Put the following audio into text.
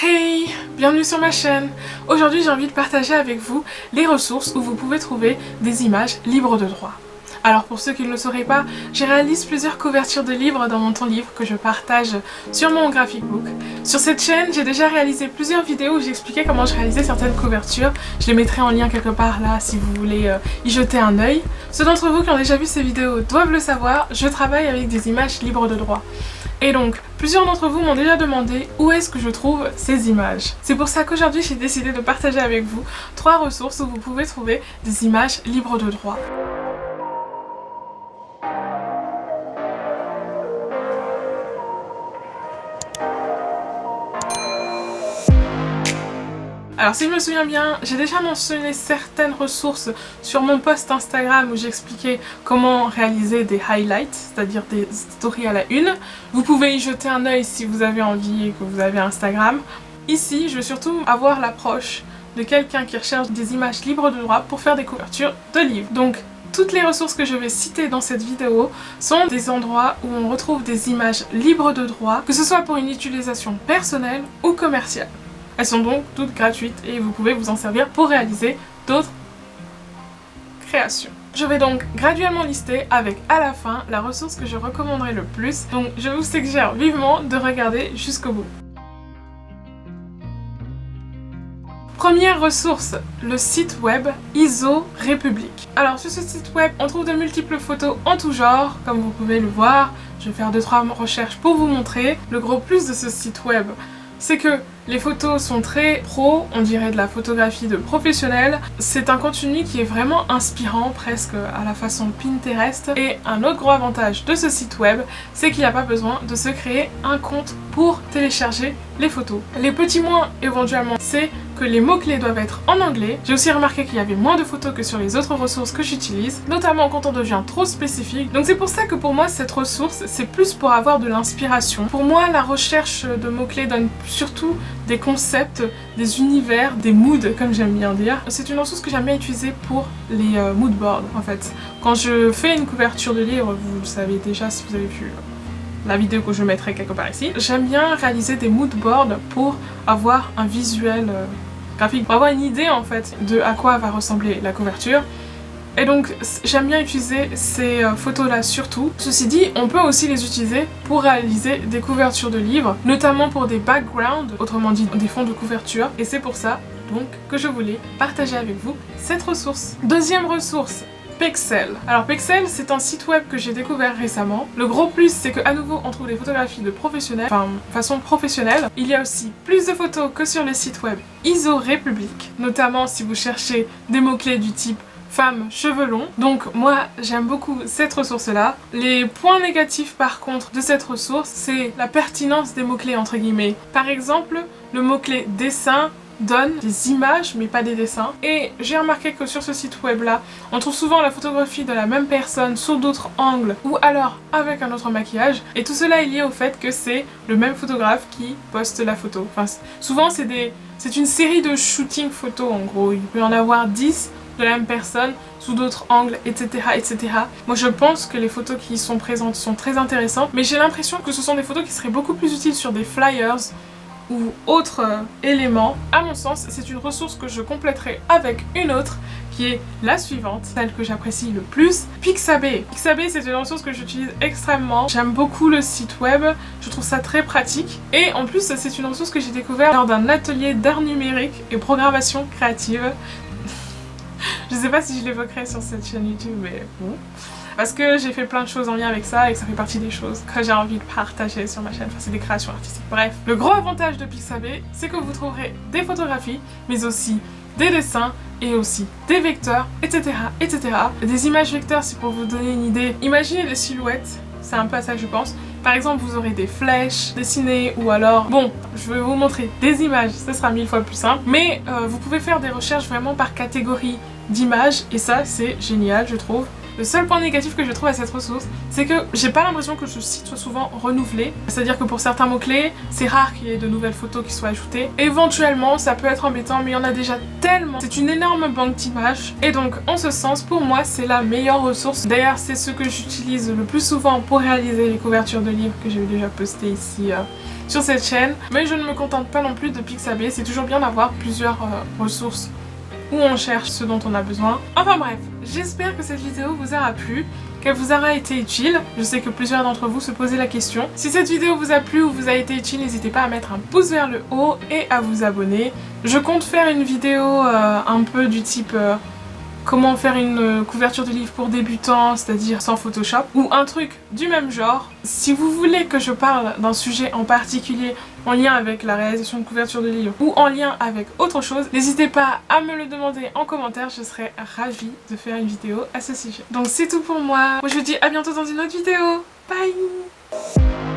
Hey, bienvenue sur ma chaîne. Aujourd'hui j'ai envie de partager avec vous les ressources où vous pouvez trouver des images libres de droit. Alors pour ceux qui ne le sauraient pas, je réalise plusieurs couvertures de livres dans mon temps libre que je partage sur mon graphic book. Sur cette chaîne, j'ai déjà réalisé plusieurs vidéos où j'expliquais comment je réalisais certaines couvertures. Je les mettrai en lien quelque part là si vous voulez y jeter un œil. Ceux d'entre vous qui ont déjà vu ces vidéos doivent le savoir, je travaille avec des images libres de droit. Et donc, plusieurs d'entre vous m'ont déjà demandé où est-ce que je trouve ces images. C'est pour ça qu'aujourd'hui j'ai décidé de partager avec vous 3 ressources où vous pouvez trouver des images libres de droit. Alors si je me souviens bien, j'ai déjà mentionné certaines ressources sur mon post Instagram où j'expliquais comment réaliser des highlights, c'est-à-dire des stories à la une. Vous pouvez y jeter un œil si vous avez envie et que vous avez Instagram. Ici, je veux surtout avoir l'approche de quelqu'un qui recherche des images libres de droit pour faire des couvertures de livres. Donc, toutes les ressources que je vais citer dans cette vidéo sont des endroits où on retrouve des images libres de droit, que ce soit pour une utilisation personnelle ou commerciale. Elles sont donc toutes gratuites et vous pouvez vous en servir pour réaliser d'autres créations. Je vais donc graduellement lister avec à la fin la ressource que je recommanderais le plus. Donc je vous suggère vivement de regarder jusqu'au bout. Première ressource, le site web ISO République. Alors sur ce site web, on trouve de multiples photos en tout genre, comme vous pouvez le voir. Je vais faire 2-3 recherches pour vous montrer. Le gros plus de ce site web, c'est que les photos sont très pro, on dirait de la photographie de professionnel. C'est un contenu qui est vraiment inspirant, presque à la façon Pinterest. Et un autre gros avantage de ce site web, c'est qu'il n'y a pas besoin de se créer un compte pour télécharger les photos. Les petits moins, éventuellement, c'est que les mots-clés doivent être en anglais. J'ai aussi remarqué qu'il y avait moins de photos que sur les autres ressources que j'utilise, notamment quand on devient trop spécifique. Donc c'est pour ça que pour moi, cette ressource, c'est plus pour avoir de l'inspiration. Pour moi, la recherche de mots-clés donne surtout des concepts, des univers, des moods, comme j'aime bien dire. C'est une ressource que j'aime bien utiliser pour les mood boards, en fait. Quand je fais une couverture de livre, vous le savez déjà si vous avez vu la vidéo que je mettrai quelque part ici, j'aime bien réaliser des mood boards pour avoir un visuel graphique, pour avoir une idée en fait de à quoi va ressembler la couverture. Et donc j'aime bien utiliser ces photos là surtout. Ceci dit, on peut aussi les utiliser pour réaliser des couvertures de livres, notamment pour des backgrounds, autrement dit des fonds de couverture. Et c'est pour ça donc que je voulais partager avec vous cette ressource. Deuxième ressource, Pexels. Alors Pexels, c'est un site web que j'ai découvert récemment. Le gros plus, c'est qu'à nouveau on trouve des photographies de professionnels, enfin façon professionnelle. Il y a aussi plus de photos que sur le site web ISO République, notamment si vous cherchez des mots-clés du type femme, cheveux longs. Donc moi j'aime beaucoup cette ressource là. Les points négatifs par contre de cette ressource, c'est la pertinence des mots-clés entre guillemets. Par exemple, le mot-clé dessin donne des images mais pas des dessins. Et j'ai remarqué que sur ce site web là, on trouve souvent la photographie de la même personne sous d'autres angles ou alors avec un autre maquillage. Et tout cela est lié au fait que c'est le même photographe qui poste la photo. Enfin, souvent c'est une série de shooting photos en gros. Il peut y en avoir 10 de la même personne, sous d'autres angles, etc., etc. Moi je pense que les photos qui y sont présentes sont très intéressantes, mais j'ai l'impression que ce sont des photos qui seraient beaucoup plus utiles sur des flyers ou autres éléments. À mon sens, c'est une ressource que je compléterai avec une autre qui est la suivante, celle que j'apprécie le plus, Pixabay. Pixabay, c'est une ressource que j'utilise extrêmement. J'aime beaucoup le site web, je trouve ça très pratique. Et en plus, c'est une ressource que j'ai découverte lors d'un atelier d'art numérique et programmation créative. Je sais pas si je l'évoquerai sur cette chaîne YouTube, mais bon. Parce que j'ai fait plein de choses en lien avec ça et que ça fait partie des choses que j'ai envie de partager sur ma chaîne. Enfin, c'est des créations artistiques. Bref, le gros avantage de Pixabay, c'est que vous trouverez des photographies, mais aussi des dessins et aussi des vecteurs, etc., etc. Des images vecteurs, c'est pour vous donner une idée. Imaginez des silhouettes, c'est un peu à ça que je pense. Par exemple, vous aurez des flèches dessinées ou alors... Bon, je vais vous montrer des images, ce sera 1000 fois plus simple. Mais vous pouvez faire des recherches vraiment par catégorie d'images et ça, c'est génial, je trouve. Le seul point négatif que je trouve à cette ressource, c'est que j'ai pas l'impression que ce site soit souvent renouvelé. C'est-à-dire que pour certains mots-clés, c'est rare qu'il y ait de nouvelles photos qui soient ajoutées. Éventuellement, ça peut être embêtant, mais il y en a déjà tellement. C'est une énorme banque d'images. Et donc, en ce sens, pour moi, c'est la meilleure ressource. D'ailleurs, c'est ce que j'utilise le plus souvent pour réaliser les couvertures de livres que j'ai déjà postées ici sur cette chaîne. Mais je ne me contente pas non plus de Pixabay. C'est toujours bien d'avoir plusieurs ressources où on cherche ce dont on a besoin. Enfin bref, j'espère que cette vidéo vous aura plu, qu'elle vous aura été utile. Je sais que plusieurs d'entre vous se posaient la question. Si cette vidéo vous a plu ou vous a été utile, n'hésitez pas à mettre un pouce vers le haut et à vous abonner. Je compte faire une vidéo un peu du type comment faire une couverture de livre pour débutants, c'est-à-dire sans Photoshop, ou un truc du même genre. Si vous voulez que je parle d'un sujet en particulier en lien avec la réalisation de couverture de livre ou en lien avec autre chose, n'hésitez pas à me le demander en commentaire, je serais ravie de faire une vidéo à ce sujet. Donc c'est tout pour moi. Moi je vous dis à bientôt dans une autre vidéo. Bye!